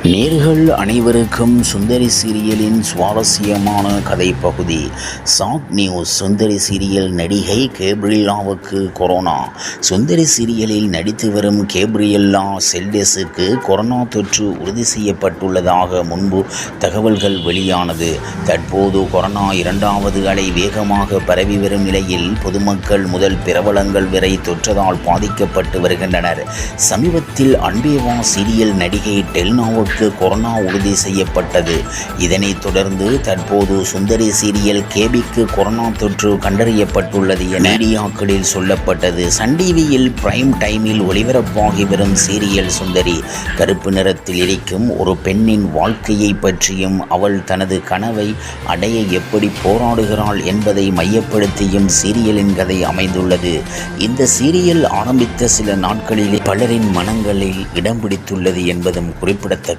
நேர்கள் அனைவருக்கும் சுந்தரி சீரியலின் சுவாரஸ்யமான கதை பகுதி. Shock news. சுந்தரி சீரியல் நடிகை கேப்ரியல்லாவுக்கு கொரோனா. சுந்தரி சீரியலில் நடித்து வரும் கேப்ரியல்லா செல்டேஸுக்கு கொரோனா தொற்று உறுதி செய்யப்பட்டுள்ளதாக முன்பு தகவல்கள் வெளியானது. தற்போது கொரோனா இரண்டாவது அலை வேகமாக பரவி வரும் நிலையில் பொதுமக்கள் முதல் பிரபலங்கள் வரை தொற்றதால் பாதிக்கப்பட்டு வருகின்றனர். சமீபத்தில் அன்பேவா சீரியல் நடிகை டெல்னாவுக்கு கொரோனா உறுதி செய்யப்பட்டது. இதனைத் தொடர்ந்து தற்போது சுந்தரி சீரியல் கேபிக்கு கொரோனா தொற்று கண்டறியப்பட்டுள்ளது என மீடியாக்களில் சொல்லப்பட்டது. சன் டிவியில் பிரைம் டைமில் ஒளிபரப்பாகி வரும் சீரியல் சுந்தரி கருப்பு நிறத்தில் இருக்கும் ஒரு பெண்ணின் வாழ்க்கையை பற்றியும் அவள் தனது கனவை அடைய எப்படி போராடுகிறாள் என்பதை மையப்படுத்தியும் சீரியலின் கதை அமைந்துள்ளது. இந்த சீரியல் ஆரம்பித்த சில நாட்களிலே பலரின் மனங்களில் இடம் பிடித்துள்ளது என்பதும் குறிப்பிடத்தக்கது.